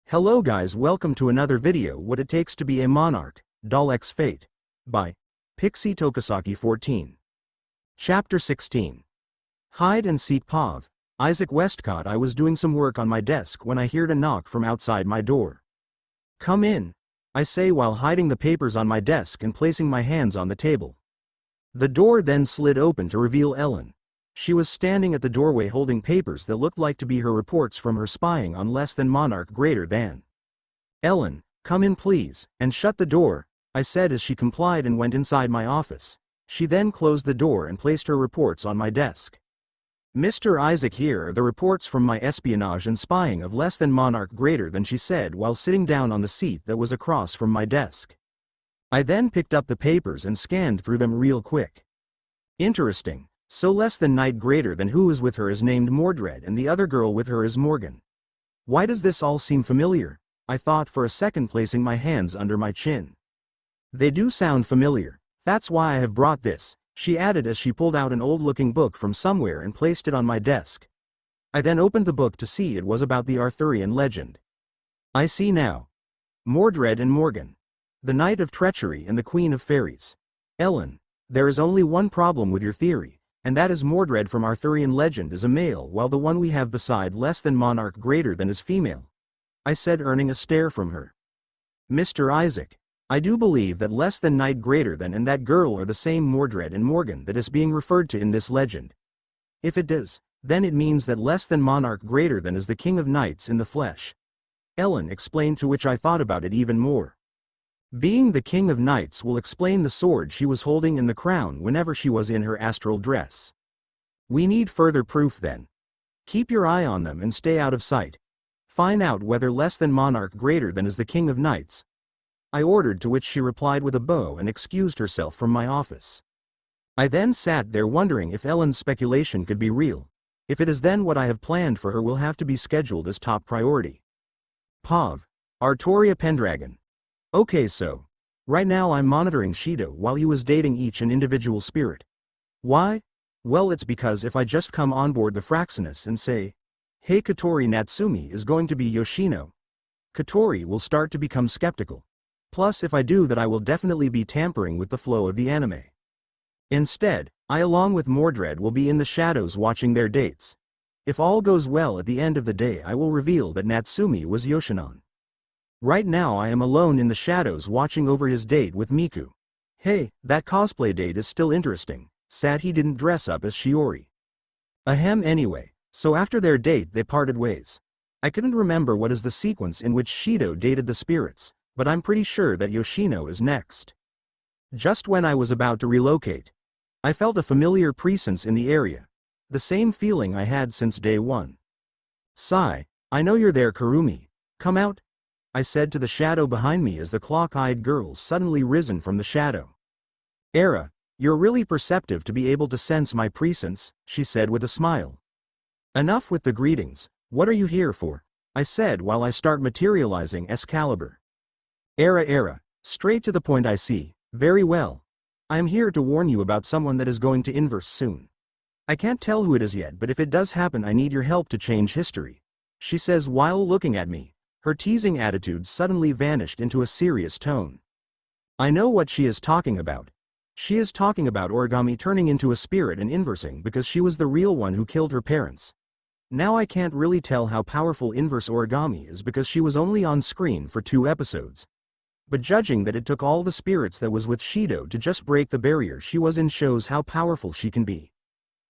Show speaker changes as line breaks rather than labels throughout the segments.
Hello guys, welcome to another video What It Takes to Be a Monarch, DaL X Fate, by PixyTokisaki14. Chapter 16. Hide and Seek Pav, Isaac Westcott. I was doing some work on my desk when I heard a knock from outside my door. Come in, I say while hiding the papers on my desk and placing my hands on the table. The door then slid open to reveal Ellen. She was standing at the doorway holding papers that looked like to be her reports from her spying on less than Monarch greater than. Ellen, come in please, and shut the door, I said as she complied and went inside my office. She then closed the door and placed her reports on my desk. Mr. Isaac, here are the reports from my espionage and spying of less than Monarch greater than, she said while sitting down on the seat that was across from my desk. I then picked up the papers and scanned through them real quick. Interesting. So less than knight greater than who is with her is named Mordred and the other girl with her is Morgan. Why does this all seem familiar? I thought for a second, placing my hands under my chin. They do sound familiar. That's why I have brought this, she added as she pulled out an old-looking book from somewhere and placed it on my desk. I then opened the book to see it was about the Arthurian legend. I see now. Mordred and Morgan. The Knight of Treachery and the Queen of Fairies. Ellen, there is only one problem with your theory. And that is Mordred from Arthurian legend is a male while the one we have beside less than Monarch greater than is female. I said, earning a stare from her. Mr. Isaac, I do believe that less than knight greater than and that girl are the same Mordred and Morgan that is being referred to in this legend. If it does, then it means that less than Monarch greater than is the king of knights in the flesh. Ellen explained, to which I thought about it even more. Being the king of knights will explain the sword she was holding and the crown whenever she was in her astral dress. We need further proof then. Keep your eye on them and stay out of sight. Find out whether less than Monarch greater than is the king of knights. I ordered, to which she replied with a bow and excused herself from my office. I then sat there wondering if Ellen's speculation could be real. If it is, then what I have planned for her will have to be scheduled as top priority. Pav, Artoria Pendragon. Okay, so right now I'm monitoring Shido while he was dating each and individual spirit. Why? Well, it's because if I just come on board the Fraxinus and say, hey Katori, Natsumi is going to be Yoshino, Katori will start to become skeptical. Plus if I do that, I will definitely be tampering with the flow of the anime. Instead, I along with Mordred will be in the shadows watching their dates. If all goes well, at the end of the day I will reveal that Natsumi was Yoshinon. Right now I am alone in the shadows watching over his date with Miku. Hey, that cosplay date is still interesting. Sad he didn't dress up as Shiori. Ahem, anyway, so after their date they parted ways. I couldn't remember what is the sequence in which Shido dated the spirits, but I'm pretty sure that Yoshino is next. Just when I was about to relocate, I felt a familiar presence in the area. The same feeling I had since day one. Sigh, I know you're there, Kurumi. Come out, I said to the shadow behind me as the clock-eyed girl suddenly risen from the shadow. Era, you're really perceptive to be able to sense my presence, she said with a smile. Enough with the greetings, what are you here for? I said while I start materializing Excalibur. Era, straight to the point, I see. Very well. I am here to warn you about someone that is going to inverse soon. I can't tell who it is yet, but if it does happen I need your help to change history, she says while looking at me. Her teasing attitude suddenly vanished into a serious tone. I know what she is talking about. She is talking about Origami turning into a spirit and inversing because she was the real one who killed her parents. Now I can't really tell how powerful inverse Origami is because she was only on screen for 2 episodes. But judging that it took all the spirits that was with Shido to just break the barrier she was in shows how powerful she can be.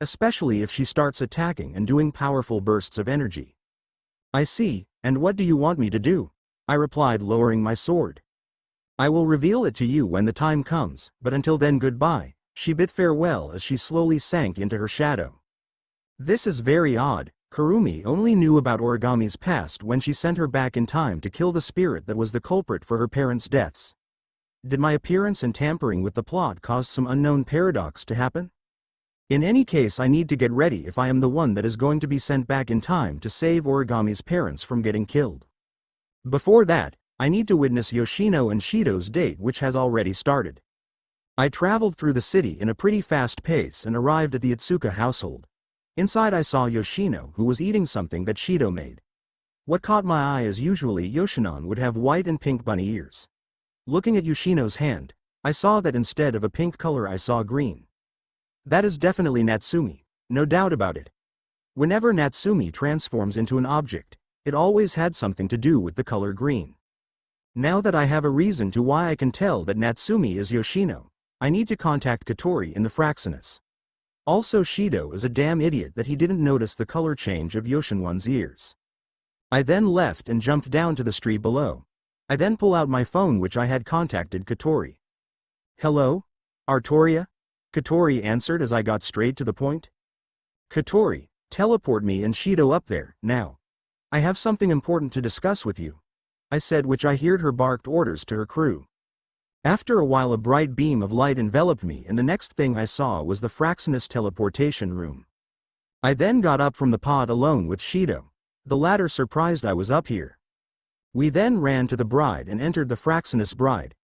Especially if she starts attacking and doing powerful bursts of energy. I see, and what do you want me to do? I replied, lowering my sword. I will reveal it to you when the time comes, but until then goodbye, she bid farewell as she slowly sank into her shadow. This is very odd. Kurumi only knew about Origami's past when she sent her back in time to kill the spirit that was the culprit for her parents' deaths. Did my appearance and tampering with the plot cause some unknown paradox to happen? In any case, I need to get ready if I am the one that is going to be sent back in time to save Origami's parents from getting killed. Before that, I need to witness Yoshino and Shido's date, which has already started. I traveled through the city in a pretty fast pace and arrived at the Itsuka household. Inside I saw Yoshino, who was eating something that Shido made. What caught my eye as usually Yoshinon would have white and pink bunny ears. Looking at Yoshino's hand, I saw that instead of a pink color I saw green. That is definitely Natsumi, no doubt about it. Whenever Natsumi transforms into an object, it always had something to do with the color green. Now that I have a reason to why I can tell that Natsumi is Yoshino, I need to contact Katori in the Fraxinus. Also Shido is a damn idiot that he didn't notice the color change of Yoshinon's ears. I then left and jumped down to the street below. I then pull out my phone which I had contacted Katori. Hello? Artoria? Katori answered as I got straight to the point. Katori, teleport me and Shido up there, now. I have something important to discuss with you. I said which I heard her barked orders to her crew. After a while a bright beam of light enveloped me and the next thing I saw was the Fraxinus teleportation room. I then got up from the pod alone with Shido. The latter surprised I was up here. We then ran to the bride and entered the Fraxinus bride.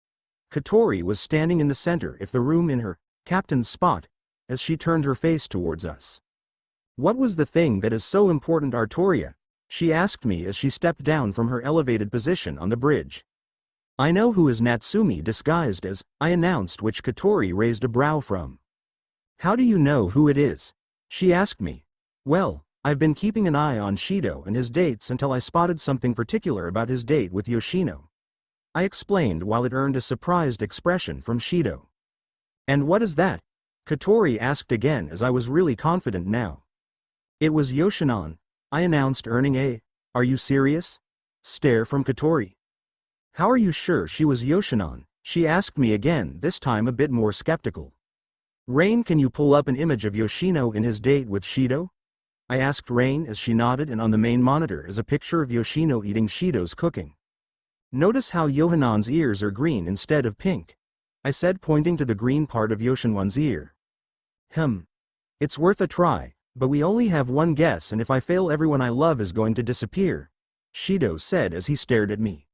Katori was standing in the center of the room in her captain's spot, as she turned her face towards us. What was the thing that is so important, Artoria? She asked me as she stepped down from her elevated position on the bridge. I know who is Natsumi disguised as, I announced, which Katori raised a brow from. How do you know who it is? She asked me. Well, I've been keeping an eye on Shido and his dates until I spotted something particular about his date with Yoshino. I explained while it earned a surprised expression from Shido. And what is that? Katori asked again as I was really confident now. It was Yoshinon, I announced, earning a, are you serious? Stare from Katori. How are you sure she was Yoshinon? She asked me again, this time a bit more skeptical. Rain, can you pull up an image of Yoshino in his date with Shido? I asked Rain as she nodded, and on the main monitor is a picture of Yoshino eating Shido's cooking. Notice how Yohanon's ears are green instead of pink, I said, pointing to the green part of Yoshinon's ear. It's worth a try, but we only have one guess and if I fail everyone I love is going to disappear, Shido said as he stared at me.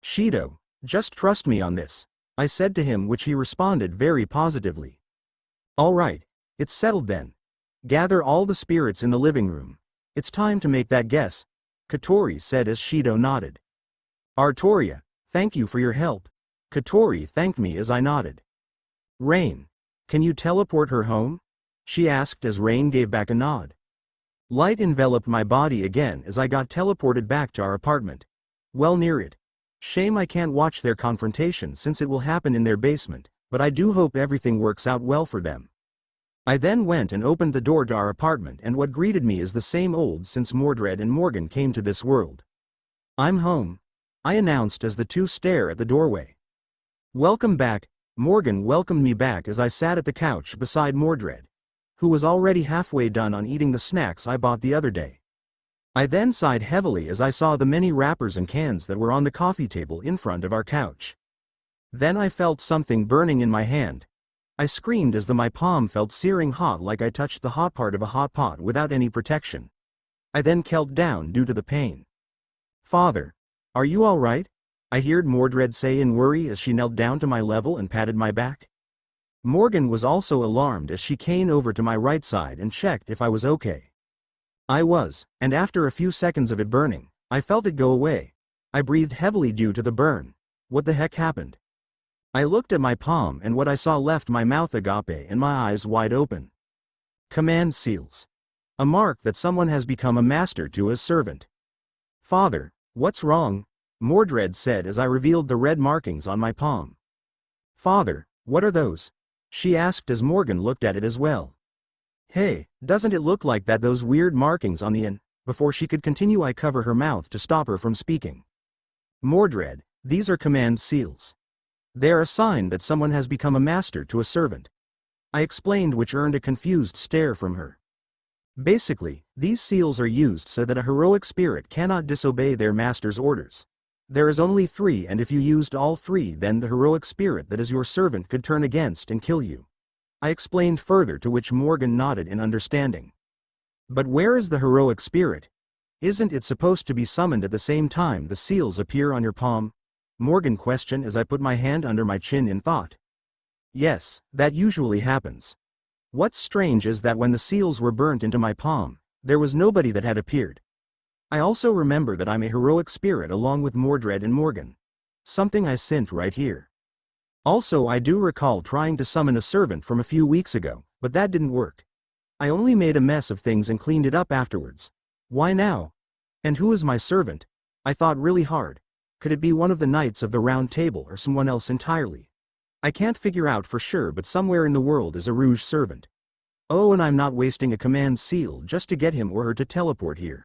Shido, just trust me on this, I said to him, which he responded very positively. All right, it's settled then. Gather all the spirits in the living room. It's time to make that guess, Katori said as Shido nodded. Artoria, thank you for your help. Katori thanked me as I nodded. Rain, can you teleport her home? She asked as Rain gave back a nod. Light enveloped my body again as I got teleported back to our apartment. Well, near it. Shame I can't watch their confrontation since it will happen in their basement, but I do hope everything works out well for them. I then went and opened the door to our apartment, and what greeted me is the same old since Mordred and Morgan came to this world. I'm home, I announced as the two stare at the doorway. Welcome back. Morgan welcomed me back as I sat at the couch beside Mordred, who was already halfway done on eating the snacks I bought the other day. I then sighed heavily as I saw the many wrappers and cans that were on the coffee table in front of our couch. Then I felt something burning in my hand. I screamed as my palm felt searing hot, like I touched the hot part of a hot pot without any protection. I then knelt down due to the pain. Father, are you all right? I heard Mordred say in worry as she knelt down to my level and patted my back. Morgan was also alarmed as she came over to my right side and checked if I was okay. I was, and after a few seconds of it burning, I felt it go away. I breathed heavily due to the burn. What the heck happened? I looked at my palm and what I saw left my mouth agape and my eyes wide open. Command seals. A mark that someone has become a master to his servant. Father, what's wrong? Mordred said as I revealed the red markings on my palm. Father, what are those? She asked as Morgan looked at it as well. Hey, doesn't it look like that those weird markings on the end? Before she could continue I cover her mouth to stop her from speaking. Mordred, these are command seals. They are a sign that someone has become a master to a servant. I explained, which earned a confused stare from her. Basically, these seals are used so that a heroic spirit cannot disobey their master's orders. There is only 3, and if you used all 3, then the heroic spirit that is your servant could turn against and kill you. I explained further, to which Morgan nodded in understanding. But where is the heroic spirit? Isn't it supposed to be summoned at the same time the seals appear on your palm? Morgan questioned as I put my hand under my chin in thought. Yes, that usually happens. What's strange is that when the seals were burnt into my palm, there was nobody that had appeared. I also remember that I'm a heroic spirit along with Mordred and Morgan. Something I sent right here. Also, I do recall trying to summon a servant from a few weeks ago, but that didn't work. I only made a mess of things and cleaned it up afterwards. Why now? And who is my servant? I thought really hard. Could it be one of the Knights of the Round Table or someone else entirely? I can't figure out for sure, but somewhere in the world is a Rouge servant. Oh, and I'm not wasting a command seal just to get him or her to teleport here.